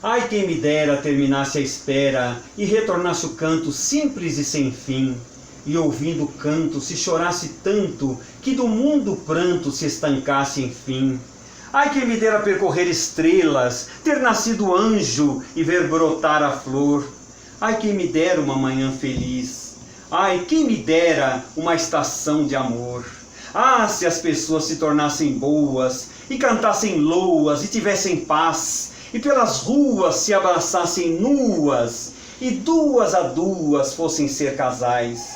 Ai, quem me dera terminasse a espera e retornasse o canto simples e sem fim. E ouvindo o canto se chorasse tanto que do mundo o pranto se estancasse enfim. Ai, quem me dera percorrer estrelas, ter nascido anjo e ver brotar a flor. Ai, quem me dera uma manhã feliz. Ai, quem me dera uma estação de amor. Ah, se as pessoas se tornassem boas e cantassem loas e tivessem paz e pelas ruas se abraçassem nuas e duas a duas fossem ser casais.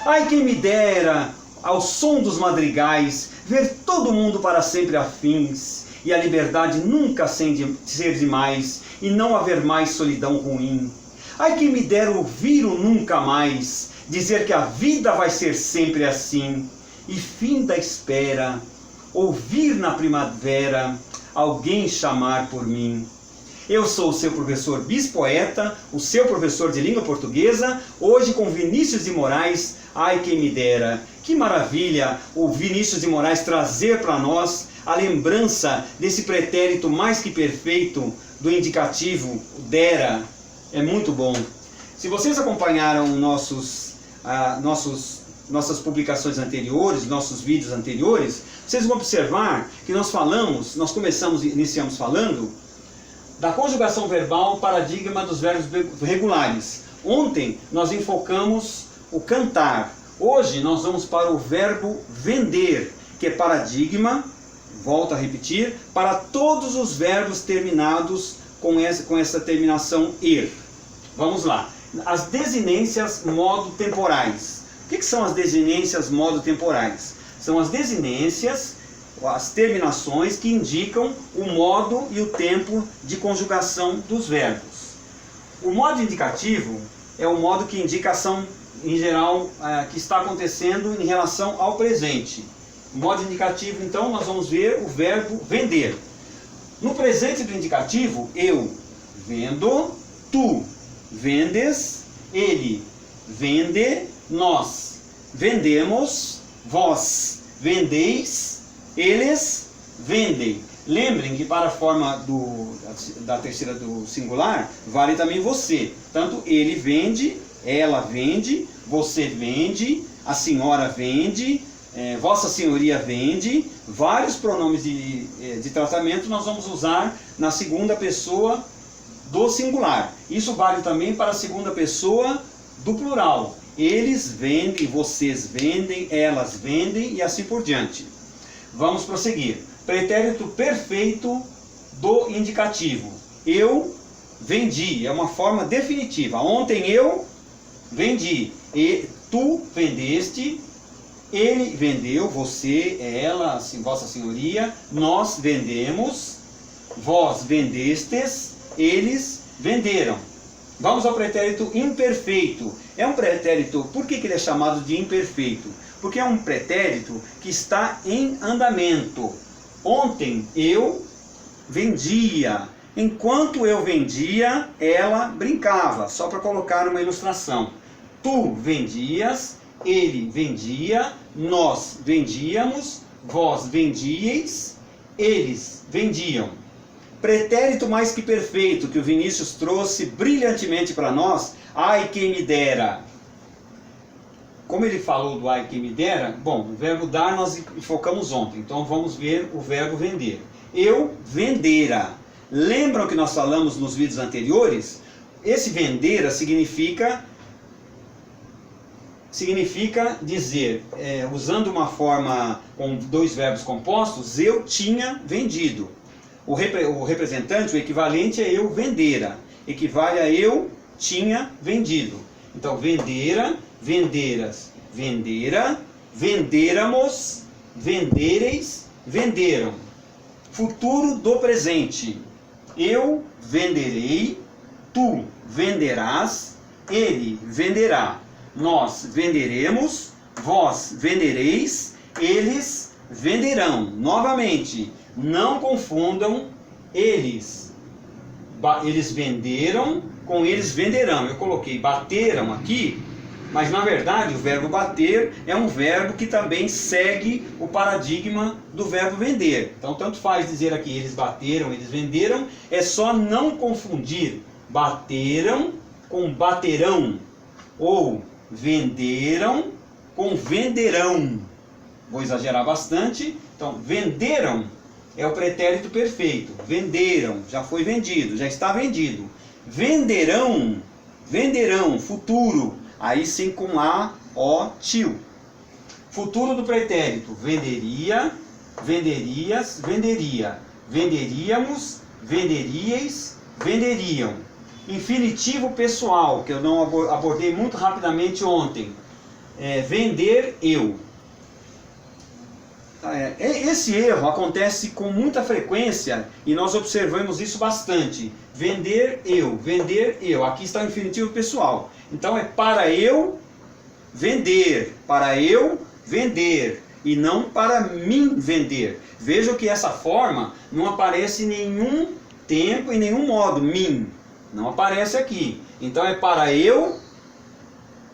Ai, quem me dera, ao som dos madrigais, ver todo mundo para sempre afins, e a liberdade nunca ser demais, e não haver mais solidão ruim. Ai, quem me dera ouvir o nunca mais, dizer que a vida vai ser sempre assim, e fim da espera, ouvir na primavera alguém chamar por mim. Eu sou o seu professor Bispoeta, o seu professor de língua portuguesa, hoje com Vinícius de Moraes. Ai, quem me dera! Que maravilha o Vinícius de Moraes trazer para nós a lembrança desse pretérito mais que perfeito do indicativo dera. É muito bom. Se vocês acompanharam nossas publicações anteriores, nossos vídeos anteriores, vocês vão observar que iniciamos falando da conjugação verbal, paradigma dos verbos regulares. Ontem nós enfocamos o cantar. Hoje nós vamos para o verbo vender, que é paradigma, volto a repetir, para todos os verbos terminados com essa terminação er. Vamos lá. As desinências modo-temporais. O que são as desinências modo-temporais? São as desinências, as terminações que indicam o modo e o tempo de conjugação dos verbos. O modo indicativo é o modo que indica a ação, em geral, que está acontecendo em relação ao presente. O modo indicativo, então, nós vamos ver o verbo vender. No presente do indicativo, eu vendo, tu vendes, ele vende, nós vendemos, vós vendeis, eles vendem. Lembrem que para a forma da terceira do singular, vale também você. Tanto ele vende, ela vende, você vende, a senhora vende, vossa senhoria vende. Vários pronomes de tratamento nós vamos usar na segunda pessoa do singular. Isso vale também para a segunda pessoa do plural. Eles vendem, vocês vendem, elas vendem e assim por diante. Vamos prosseguir. Pretérito perfeito do indicativo. Eu vendi, é uma forma definitiva. Ontem eu vendi, e tu vendeste, ele vendeu, você, ela, vossa senhoria, nós vendemos, vós vendestes, eles venderam. Vamos ao pretérito imperfeito. É um pretérito, por que ele é chamado de imperfeito? Porque é um pretérito que está em andamento. Ontem eu vendia. Enquanto eu vendia, ela brincava. Só para colocar uma ilustração. Tu vendias, ele vendia, nós vendíamos, vós vendíeis, eles vendiam. Pretérito mais que perfeito que o Vinícius trouxe brilhantemente para nós. Ai, quem me dera. Como ele falou do ai, quem me dera, bom, o verbo dar nós focamos ontem. Então vamos ver o verbo vender. Eu vendera. Lembram que nós falamos nos vídeos anteriores? Esse vendera significa dizer, usando uma forma com dois verbos compostos, eu tinha vendido. O representante, o equivalente é eu vendera. Equivale a eu tinha vendido. Então, vendera, venderas, vendera, venderamos, vendereis, venderam. Futuro do presente. Eu venderei, tu venderás, ele venderá. Nós venderemos, vós vendereis, eles venderão. Novamente, não confundam eles. Eles venderam com eles venderão. Eu coloquei bateram aqui Mas na verdade o verbo bater é um verbo que também segue o paradigma do verbo vender. Então tanto faz dizer aqui eles bateram, eles venderam, é só não confundir bateram com baterão, ou venderam com venderão. Vou exagerar bastante. Então venderam é o pretérito perfeito. Venderam, já foi vendido, já está vendido. Venderão, venderão, futuro. Aí sim com a, o, tio. Futuro do pretérito. Venderia, venderias, venderia. Venderíamos, venderíeis, venderiam. Infinitivo pessoal, que eu não abordei muito rapidamente ontem. Vender, eu. Esse erro acontece com muita frequência e nós observamos isso bastante. Vender, eu. Vender, eu. Aqui está o infinitivo pessoal. Então é para eu vender. Para eu vender. E não para mim vender. Vejam que essa forma não aparece em nenhum tempo, em nenhum modo. Mim. Não aparece aqui. Então é para eu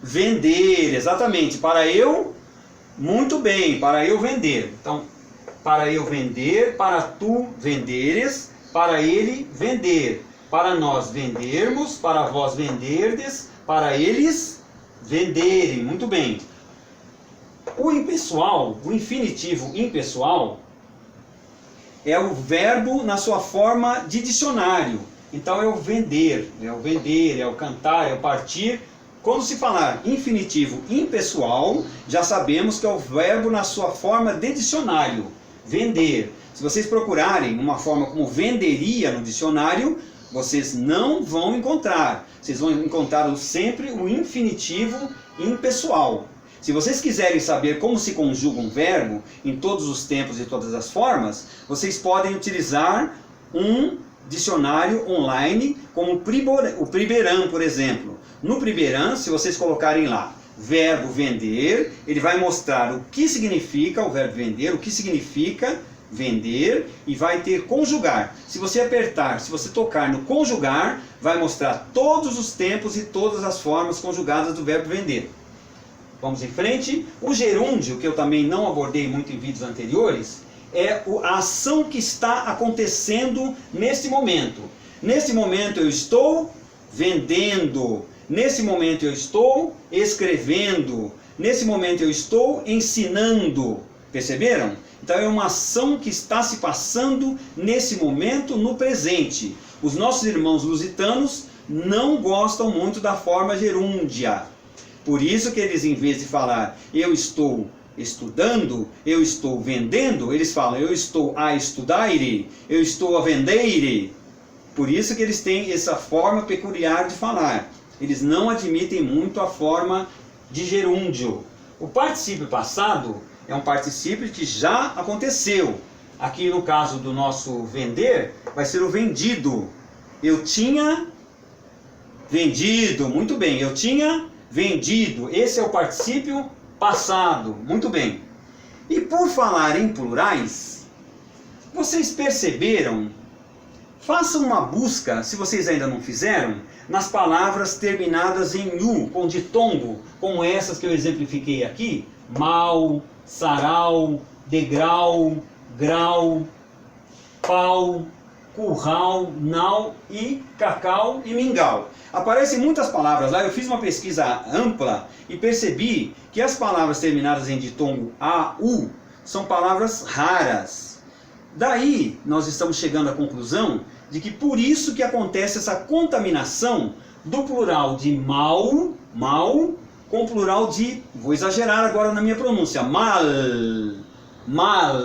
vender. Exatamente. Para eu... Muito bem, para eu vender. Então, para eu vender, para tu venderes, para ele vender, para nós vendermos, para vós venderdes, para eles venderem. Muito bem. O impessoal, o infinitivo impessoal, é o verbo na sua forma de dicionário. Então é o vender, é o cantar, é o partir. Quando se falar infinitivo impessoal, já sabemos que é o verbo na sua forma de dicionário, vender. Se vocês procurarem uma forma como venderia no dicionário, vocês não vão encontrar. Vocês vão encontrar sempre o infinitivo impessoal. Se vocês quiserem saber como se conjuga um verbo em todos os tempos e todas as formas, vocês podem utilizar um dicionário online como o Priberan, por exemplo. No Priberan, se vocês colocarem lá verbo vender, ele vai mostrar o que significa o verbo vender, o que significa vender, e vai ter conjugar. Se você apertar, se você tocar no conjugar, vai mostrar todos os tempos e todas as formas conjugadas do verbo vender. Vamos em frente. O gerúndio, que eu também não abordei muito em vídeos anteriores, é a ação que está acontecendo neste momento. Nesse momento eu estou vendendo. Nesse momento eu estou escrevendo. Nesse momento eu estou ensinando. Perceberam? Então é uma ação que está se passando nesse momento, no presente. Os nossos irmãos lusitanos não gostam muito da forma gerúndia. Por isso que eles, em vez de falar eu estou estudando, eu estou vendendo, eles falam eu estou a estudare, eu estou a vendere. Por isso que eles têm essa forma peculiar de falar. Eles não admitem muito a forma de gerúndio. O particípio passado é um particípio que já aconteceu. Aqui no caso do nosso vender, vai ser o vendido. Eu tinha vendido, muito bem, eu tinha vendido. Esse é o particípio passado, muito bem. E por falar em plurais, vocês perceberam? Façam uma busca, se vocês ainda não fizeram, nas palavras terminadas em u, com ditongo, como essas que eu exemplifiquei aqui: mal, sarau, degrau, grau, pau, curral, nau e cacau e mingau. Aparecem muitas palavras lá. Eu fiz uma pesquisa ampla e percebi que as palavras terminadas em ditongo a, u, são palavras raras. Daí nós estamos chegando à conclusão de que por isso que acontece essa contaminação do plural de mal, mal, com o plural de, vou exagerar agora na minha pronúncia, mal, mal.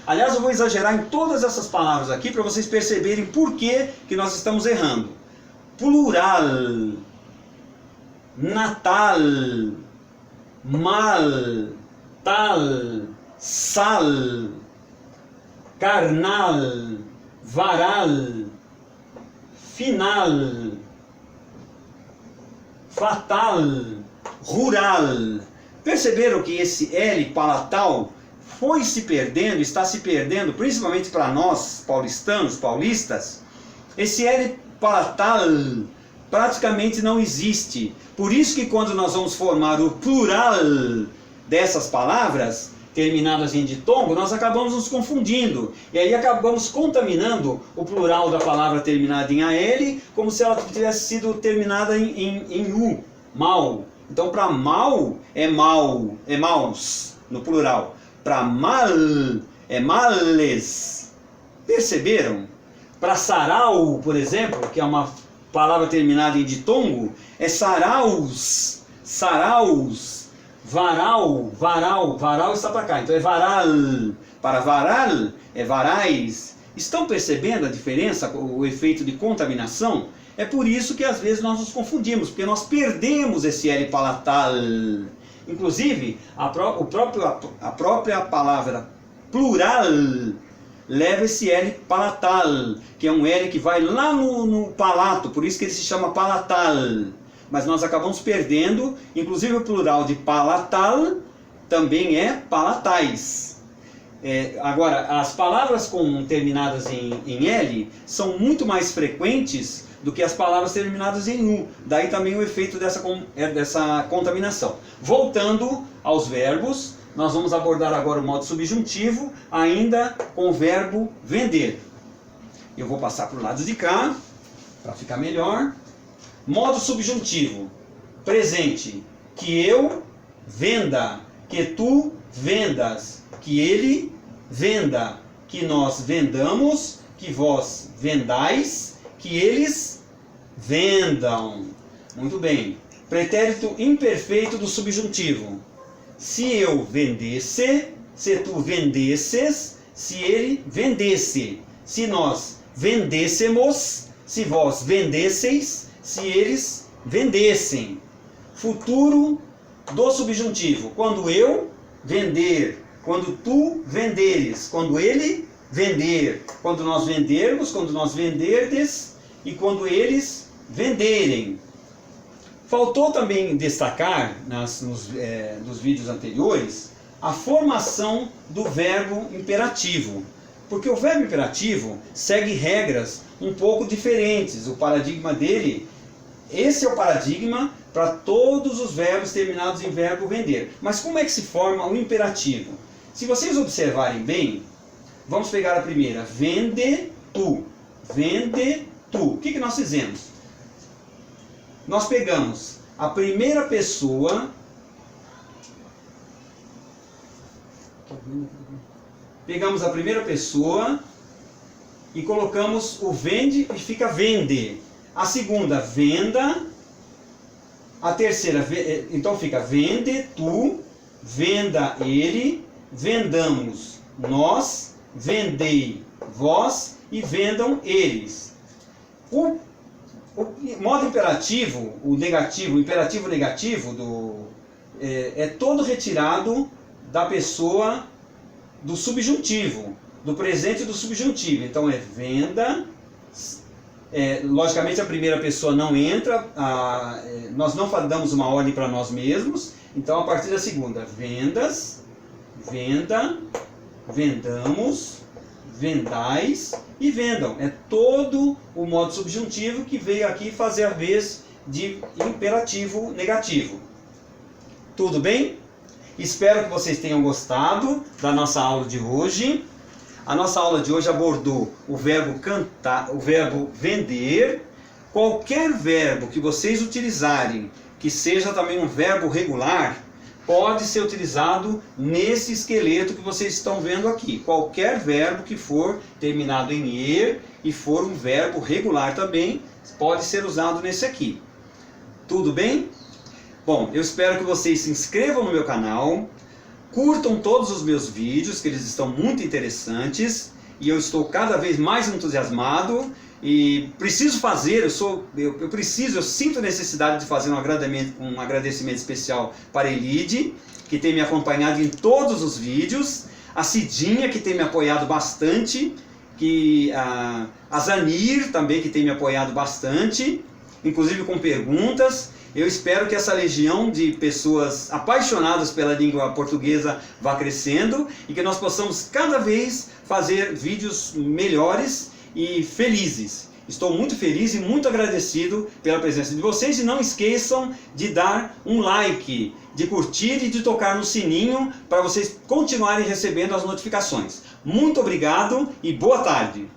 Aliás, eu vou exagerar em todas essas palavras aqui para vocês perceberem por que nós estamos errando. Plural, natal, mal, tal, sal, carnal, varal, final, fatal, rural. Perceberam que esse L palatal foi se perdendo, está se perdendo, principalmente para nós paulistanos, paulistas. Esse L palatal praticamente não existe. Por isso que quando nós vamos formar o plural dessas palavras, terminadas em ditongo, nós acabamos nos confundindo. E aí acabamos contaminando o plural da palavra terminada em AL, como se ela tivesse sido terminada em U, mal. Então para mal, é maus, no plural. Para mal, é males. Perceberam? Para sarau, por exemplo, que é uma palavra terminada em ditongo, é saraus, saraus. Varal, varal, varal está para cá, então é varal. Para varal, é varais. Estão percebendo a diferença, o efeito de contaminação? É por isso que às vezes nós nos confundimos, porque nós perdemos esse L palatal. Inclusive, a própria palavra plural leva esse L palatal, que é um L que vai lá no palato, por isso que ele se chama palatal. Mas nós acabamos perdendo, inclusive o plural de palatal também é palatais. Agora, as palavras terminadas em L são muito mais frequentes do que as palavras terminadas em U. Daí também o efeito dessa contaminação. Voltando aos verbos, nós vamos abordar agora o modo subjuntivo, ainda com o verbo vender. Eu vou passar para o lado de cá, para ficar melhor. Modo subjuntivo, presente, que eu venda, que tu vendas, que ele venda, que nós vendamos, que vós vendais, que eles vendam. Muito bem. Pretérito imperfeito do subjuntivo. Se eu vendesse, se tu vendesses, se ele vendesse, se nós vendêssemos, se vós vendesseis, se eles vendessem. Futuro do subjuntivo. Quando eu vender, quando tu venderes, quando ele vender, quando nós vendermos, quando nós venderdes e quando eles venderem. Faltou também destacar nos vídeos anteriores a formação do verbo imperativo. Porque o verbo imperativo segue regras um pouco diferentes. O paradigma dele, esse é o paradigma para todos os verbos terminados em verbo vender. Mas como é que se forma o imperativo? Se vocês observarem bem, vamos pegar a primeira. Vende tu. Vende tu. O que nós fizemos? Nós pegamos a primeira pessoa. Pegamos a primeira pessoa e colocamos o vende e fica vende. A segunda, venda. A terceira, então fica vende tu, venda ele, vendamos nós, vendei vós e vendam eles. O modo imperativo, o imperativo negativo é todo retirado da pessoa do subjuntivo, do presente do subjuntivo. Então é venda, logicamente a primeira pessoa não entra, nós não damos uma ordem para nós mesmos, então a partir da segunda, vendas, venda, vendamos, vendais e vendam. É todo o modo subjuntivo que veio aqui fazer a vez de imperativo negativo. Tudo bem? Espero que vocês tenham gostado da nossa aula de hoje. A nossa aula de hoje abordou o verbo cantar, o verbo vender. Qualquer verbo que vocês utilizarem, que seja também um verbo regular, pode ser utilizado nesse esqueleto que vocês estão vendo aqui. Qualquer verbo que for terminado em er e for um verbo regular também, pode ser usado nesse aqui. Tudo bem? Bom, eu espero que vocês se inscrevam no meu canal, curtam todos os meus vídeos, que eles estão muito interessantes, e eu estou cada vez mais entusiasmado, e preciso fazer, eu sinto a necessidade de fazer um agradecimento especial para a Elide, que tem me acompanhado em todos os vídeos, a Cidinha, que tem me apoiado bastante, a Zanir também, que tem me apoiado bastante, inclusive com perguntas. Eu espero que essa legião de pessoas apaixonadas pela língua portuguesa vá crescendo e que nós possamos cada vez fazer vídeos melhores e felizes. Estou muito feliz e muito agradecido pela presença de vocês, e não esqueçam de dar um like, de curtir e de tocar no sininho para vocês continuarem recebendo as notificações. Muito obrigado e boa tarde!